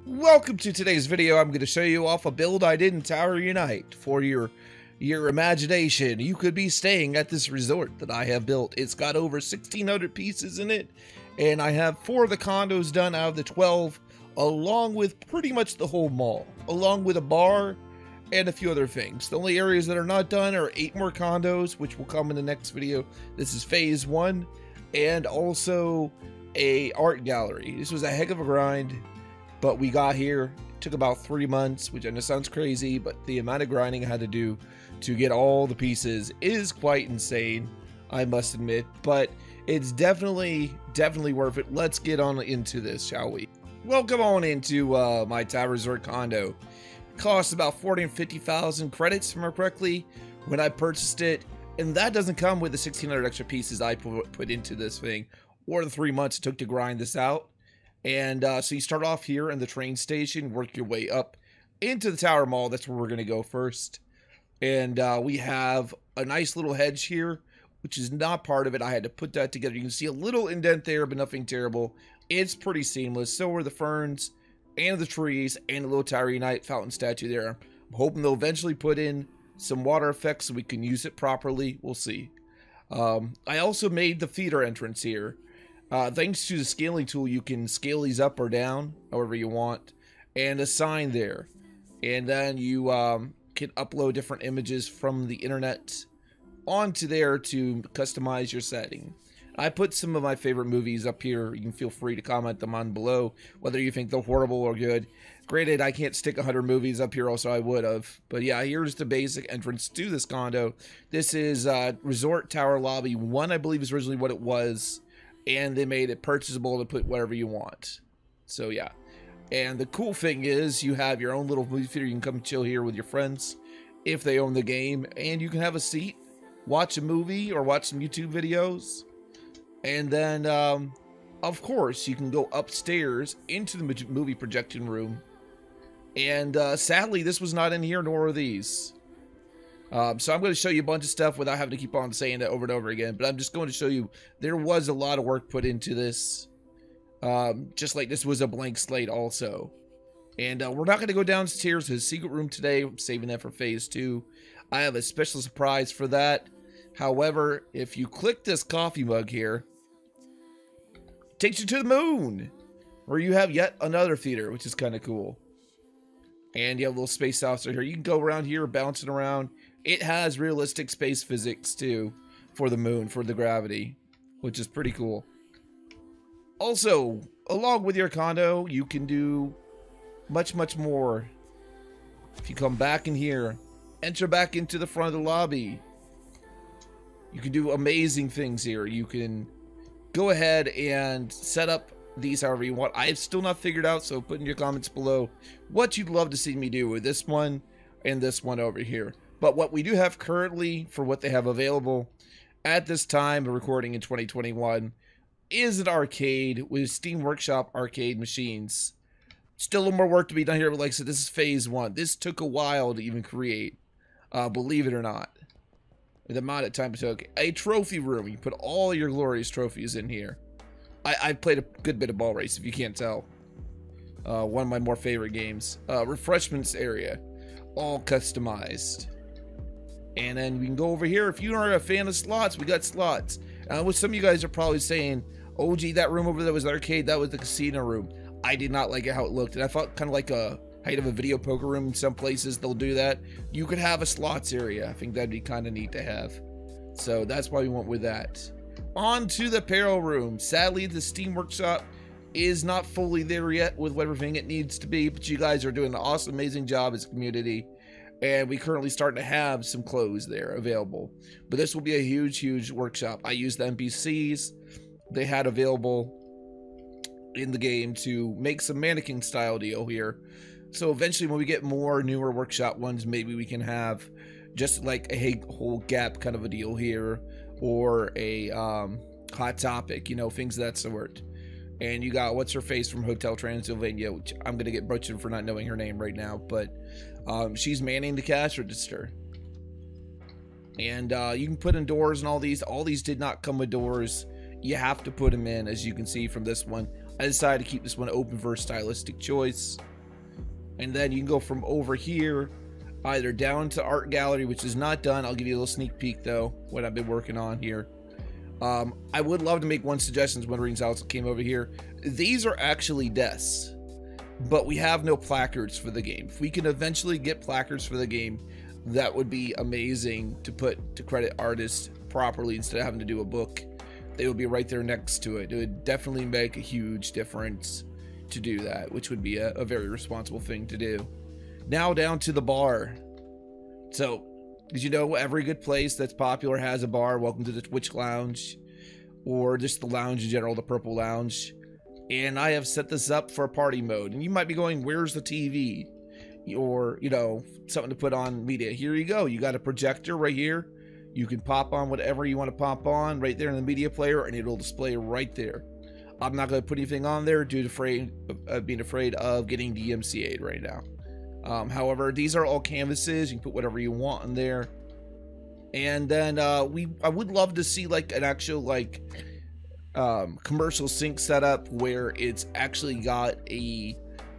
Welcome to today's video. I'm going to show you off a build I did in Tower Unite. For your imagination, you could be staying at this resort that I have built. It's got over 1,600 pieces in it, and I have 4 of the condos done out of the 12, along with pretty much the whole mall, along with a bar and a few other things. The only areas that are not done are 8 more condos, which will come in the next video. This is phase 1, and also a art gallery. This was a heck of a grind, but we got here. It took about 3 months, which I know sounds crazy, but the amount of grinding I had to do to get all the pieces is quite insane, I must admit, but it's definitely worth it. Let's get on into this, shall we? Welcome on into my Tower Resort condo. It cost about 450,000 credits, if I remember correctly, when I purchased it, and that doesn't come with the 1,600 extra pieces I put into this thing, or the 3 months it took to grind this out. And so you start off here in the train station, work your way up into the Tower Mall. That's where we're going to go first. And we have a nice little hedge here, which is not part of it. I had to put that together. You can see a little indent there, but nothing terrible. It's pretty seamless. So are the ferns and the trees and the little Tower Unite fountain statue there. I'm hoping they'll eventually put in some water effects so we can use it properly. We'll see. I also made the feeder entrance here. Thanks to the scaling tool, you can scale these up or down, however you want, and a sign there. And then you can upload different images from the internet onto there to customize your setting. I put some of my favorite movies up here. You can feel free to comment them on below, whether you think they're horrible or good. Granted, I can't stick 100 movies up here, also I would have. But yeah, here's the basic entrance to this condo. This is Resort Tower Lobby 1, I believe is originally what it was. And they made it purchasable to put whatever you want. So yeah. And the cool thing is you have your own little movie theater. You can come chill here with your friends if they own the game. And you can have a seat, watch a movie, or watch some YouTube videos. And then, of course, you can go upstairs into the movie projection room. And sadly, this was not in here, nor are these. So I'm going to show you a bunch of stuff without having to keep on saying it over and over again. But I'm just going to show you there was a lot of work put into this. Just like this was a blank slate also. And we're not going to go downstairs to the secret room today. I'm saving that for phase 2. I have a special surprise for that. However, if you click this coffee mug here, it takes you to the moon, where you have yet another theater, which is kind of cool. And you have a little space outside here. You can go around here, bouncing around. It has realistic space physics, too, for the moon, for the gravity, which is pretty cool. Also, along with your condo, you can do much more. If you come back in here, enter back into the front of the lobby, you can do amazing things here. You can go ahead and set up these however you want. I've still not figured out, so put in your comments below what you'd love to see me do with this one and this one over here. But what we do have currently, for what they have available at this time of recording in 2021, is an arcade with Steam Workshop arcade machines. Still a little more work to be done here, but like I said, this is phase 1. This took a while to even create, believe it or not. The amount of time it took. A trophy room. You put all your glorious trophies in here. I played a good bit of Ball Race, if you can't tell. One of my more favorite games. Refreshments area. All customized. And then we can go over here. If you are a fan of slots, we got slots. What some of you guys are probably saying, oh gee, that room over there was the arcade, that was the casino room. I did not like it how it looked. And I felt kind of like a height of a video poker room. In some places they'll do that. You could have a slots area. I think that'd be kind of neat to have. So that's why we went with that. On to the Apparel Room. Sadly, the Steam Workshop is not fully there yet with everything it needs to be, but you guys are doing an awesome, amazing job as a community, and we currently starting to have some clothes there available. But this will be a huge workshop. I used the NPCs they had available in the game to make some mannequin style deal here. So eventually, when we get more newer workshop ones, maybe we can have just like a whole Gap kind of a deal here, or a Hot Topic, you know, things of that sort. And you got what's her face from Hotel Transylvania, which I'm gonna get butchered for not knowing her name right now, but she's manning the cash register. And you can put in doors and all these. All these did not come with doors. You have to put them in, as you can see from this one. I decided to keep this one open for a stylistic choice. And then you can go from over here either down to art gallery, which is not done. I'll give you a little sneak peek though, what I've been working on here. I would love to make one suggestion when Rings also came over here. These are actually desks, but we have no placards for the game. If we can eventually get placards for the game, that would be amazing to put to credit artists properly instead of having to do a book. They would be right there next to it. It would definitely make a huge difference to do that, which would be a very responsible thing to do. Now down to the bar. So, as you know, every good place that's popular has a bar. Welcome to the Twitch Lounge, or just the lounge in general, the Purple Lounge. And I have set this up for party mode. And you might be going, where's the TV? Or, you know, something to put on media. Here you go. You got a projector right here. You can pop on whatever you want to pop on right there in the media player, and it'll display right there. I'm not going to put anything on there due to being afraid of getting DMCA'd right now. However, these are all canvases. You can put whatever you want in there. And then I would love to see like an actual like commercial sink setup where it's actually got a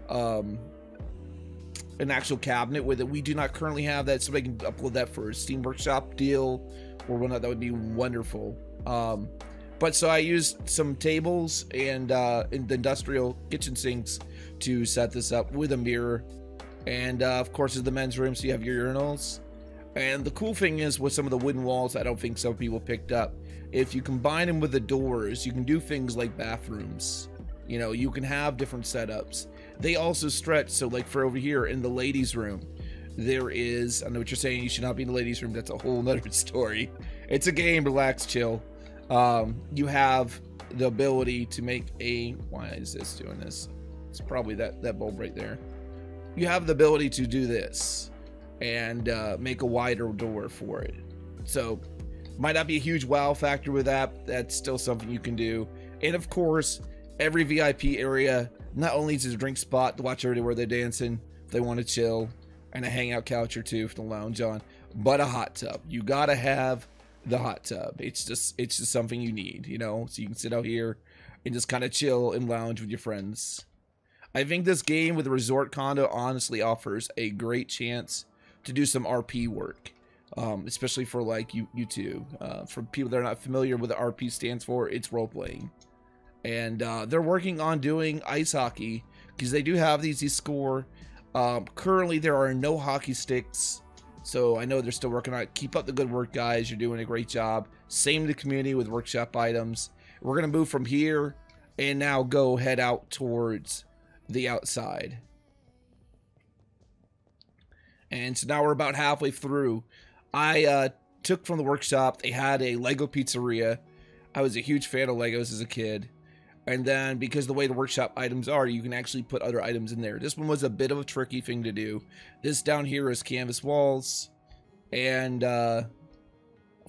an actual cabinet with it. We do not currently have that, so I can upload that for a Steam Workshop deal or whatnot. That would be wonderful. But so I used some tables and the industrial kitchen sinks to set this up with a mirror. And of course, it's the men's room, so you have your urinals. And the cool thing is with some of the wooden walls, I don't think some people picked up, if you combine them with the doors, you can do things like bathrooms. You know, you can have different setups. They also stretch, so like for over here in the ladies' room, there is, I know what you're saying, you should not be in the ladies' room, that's a whole nother story. It's a game, relax, chill. You have the ability to make a, why is this doing this? It's probably that bulb right there. You have the ability to do this and make a wider door for it. So might not be a huge wow factor with that. That's still something you can do. And of course, every VIP area not only is a drink spot to watch everybody where they're dancing, if they want to chill, and a hangout couch or two for the lounge on, but a hot tub. You gotta have the hot tub. It's just something you need, you know, so you can sit out here and just kind of chill and lounge with your friends. I think this game with the resort condo honestly offers a great chance to do some RP work, especially for like YouTube. For people that are not familiar with what the RP stands for, it's role playing. And they're working on doing ice hockey because they do have these score. Currently, there are no hockey sticks, so I know they're still working on it. Keep up the good work, guys. You're doing a great job. Same to the community with workshop items. We're gonna move from here and now go head out towards the outside. And so now we're about halfway through. I took from the workshop, they had a Lego Pizzeria. I was a huge fan of Legos as a kid. And then because the way the workshop items are, you can actually put other items in there. This one was a bit of a tricky thing to do. This down here is canvas walls. And of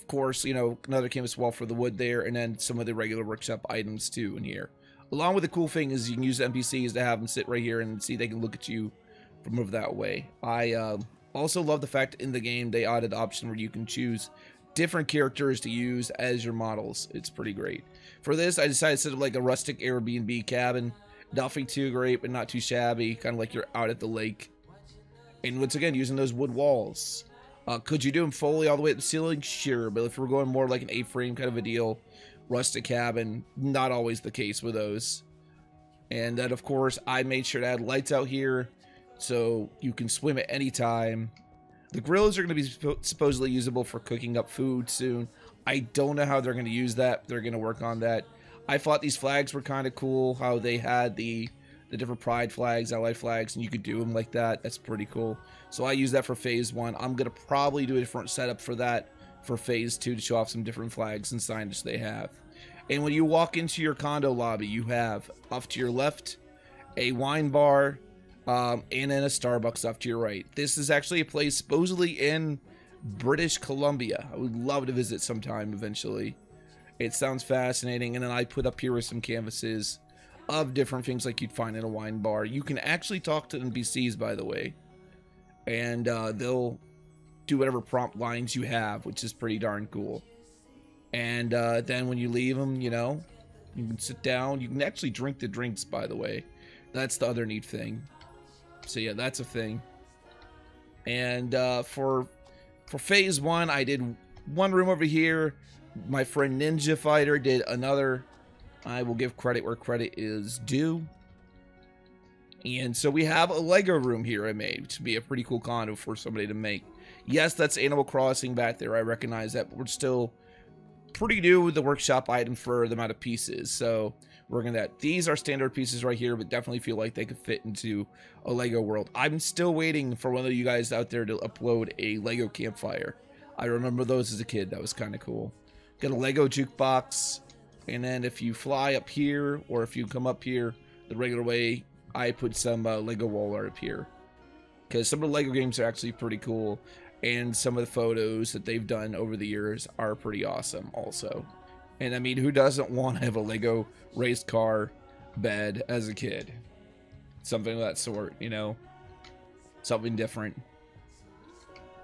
course, you know, another canvas wall for the wood there. And then some of the regular workshop items too in here. Along with the cool thing is you can use the NPCs to have them sit right here and see they can look at you from over that way. I also love the fact in the game they added the option where you can choose different characters to use as your models. It's pretty great. For this, I decided to set up like a rustic Airbnb cabin. Nothing too great, but not too shabby. Kind of like you're out at the lake. And once again, using those wood walls. Could you do them fully all the way up the ceiling? Sure, but if we're going more like an A-frame kind of a deal, rustic cabin, not always the case with those. And then, of course, I made sure to add lights out here so you can swim at any time. The grills are going to be supposedly usable for cooking up food soon. I don't know how they're going to use that. They're going to work on that. I thought these flags were kind of cool, how they had the different pride flags, ally flags, and you could do them like that. That's pretty cool. So I use that for phase 1. I'm going to probably do a different setup for that for phase 2 to show off some different flags and signage they have. And when you walk into your condo lobby, you have off to your left a wine bar, and then a Starbucks off to your right. This is actually a place supposedly in British Columbia. I would love to visit sometime eventually. It sounds fascinating. And then I put up here with some canvases of different things like you'd find in a wine bar. You can actually talk to NPCs, by the way, and they'll do whatever prompt lines you have, which is pretty darn cool. And then when you leave them, you know, you can sit down. You can actually drink the drinks, by the way. That's the other neat thing. So yeah, that's a thing. And for phase 1, I did one room over here. My friend Ninja Fighter did another. I will give credit where credit is due. And so we have a Lego room here I made, which would be a pretty cool condo for somebody to make. Yes, that's Animal Crossing back there. I recognize that, but we're still pretty new with the workshop item for the amount of pieces. So we're gonna these are standard pieces right here, but definitely feel like they could fit into a Lego world. I'm still waiting for one of you guys out there to upload a Lego campfire. I remember those as a kid. That was kind of cool. Got a Lego jukebox, and then if you fly up here, or if you come up here the regular way, I put some Lego wall art up here, because some of the Lego games are actually pretty cool, and some of the photos that they've done over the years are pretty awesome also. And I mean, who doesn't want to have a Lego race car bed as a kid? Something of that sort, you know? Something different.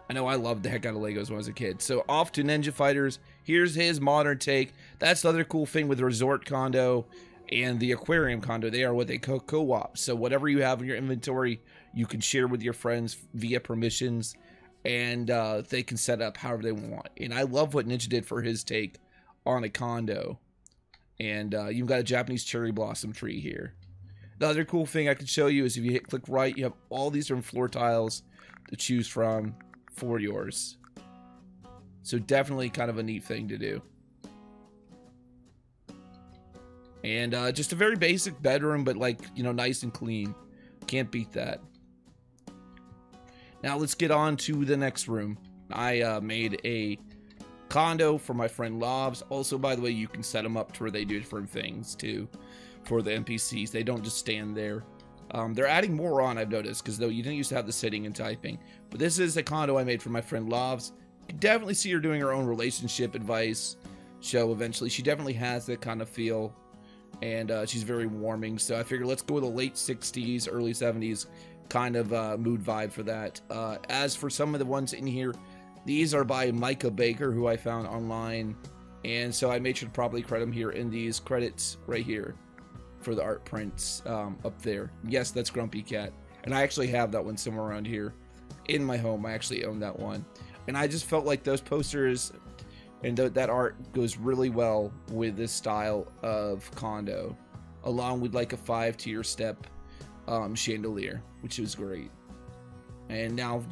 I know I loved the heck out of Legos when I was a kid. So off to Ninja Fighters. Here's his modern take. That's the other cool thing with the Resort Condo and the Aquarium Condo. They are what they call co-op. So whatever you have in your inventory, you can share with your friends via permissions, and they can set up however they want. And I love what Ninja did for his take on a condo. And you've got a Japanese cherry blossom tree here. The other cool thing I can show you is if you click right, you have all these different floor tiles to choose from for yours. So definitely kind of a neat thing to do. And just a very basic bedroom, but like, you know, nice and clean. Can't beat that. Now let's get on to the next room. I made a condo for my friend Lobs. Also, by the way, you can set them up to where they do different things too for the NPCs. They don't just stand there. They're adding more on, I've noticed, because though you didn't used to have the sitting and typing. But this is a condo I made for my friend Lobs. You can definitely see her doing her own relationship advice show eventually. She definitely has that kind of feel. And she's very warming. So I figured let's go with a late 60s, early 70s kind of mood vibe for that. As for some of the ones in here, these are by Micah Baker, who I found online. And so I made sure to properly credit him here in these credits right here for the art prints up there. Yes, that's Grumpy Cat. And I actually have that one somewhere around here in my home. I actually own that one. And I just felt like those posters and that art goes really well with this style of condo, along with like a 5-tier step chandelier, which was great. And now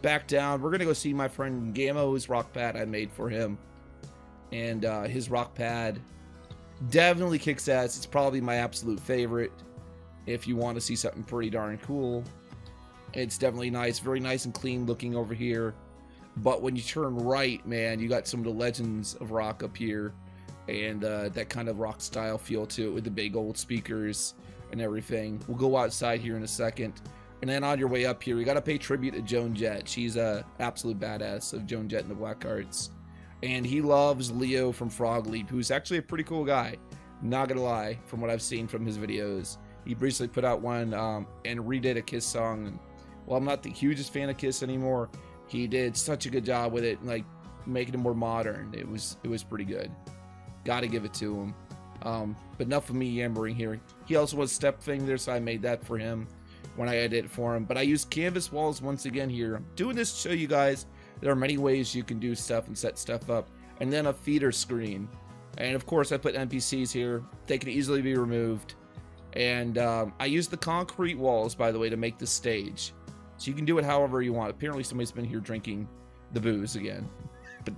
back down, we're gonna go see my friend Gamo's rock pad I made for him. And his rock pad definitely kicks ass. It's probably my absolute favorite if you want to see something pretty darn cool. It's definitely nice, very nice and clean looking over here. But when you turn right, man, you got some of the legends of rock up here, and that kind of rock style feel to it with the big old speakers and everything. We'll go outside here in a second. And then on your way up here, we got to pay tribute to Joan Jett. She's a absolute badass of Joan Jett and the Black Hearts. And he loves Leo from Frog Leap, who's actually a pretty cool guy. Not gonna lie, from what I've seen from his videos. He recently put out one and redid a Kiss song. And while I'm not the hugest fan of Kiss anymore, he did such a good job with it, like making it more modern. It was pretty good. Gotta give it to him. But enough of me yammering here. He also was step thing there, so I made that for him when I edit it for him. But I used canvas walls once again here. I'm doing this to show you guys there are many ways you can do stuff and set stuff up. And then a feeder screen. And of course I put NPCs here. They can easily be removed. And I used the concrete walls, by the way, to make the stage. So you can do it however you want. Apparently somebody's been here drinking the booze again. But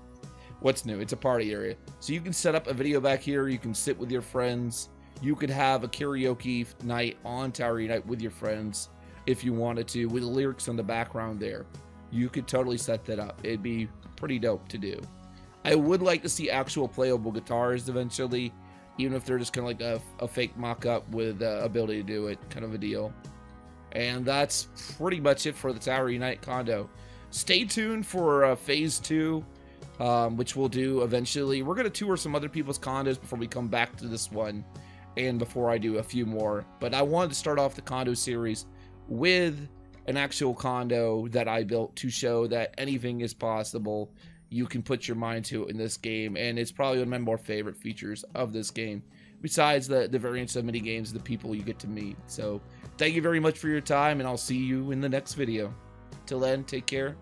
what's new? It's a party area. So you can set up a video back here. You can sit with your friends. You could have a karaoke night on Tower Unite with your friends if you wanted to, with the lyrics in the background there. You could totally set that up. It'd be pretty dope to do. I would like to see actual playable guitars eventually, even if they're just kind of like a fake mock-up with the ability to do it, kind of a deal. And that's pretty much it for the Tower Unite condo. Stay tuned for phase 2, which we'll do eventually. We're going to tour some other people's condos before we come back to this one, and before I do a few more. But I wanted to start off the condo series with an actual condo that I built to show that anything is possible. You can put your mind to it in this game, and it's probably one of my more favorite features of this game, besides the variants of mini games, the people you get to meet. So Thank you very much for your time, and I'll see you in the next video. Till then, take care.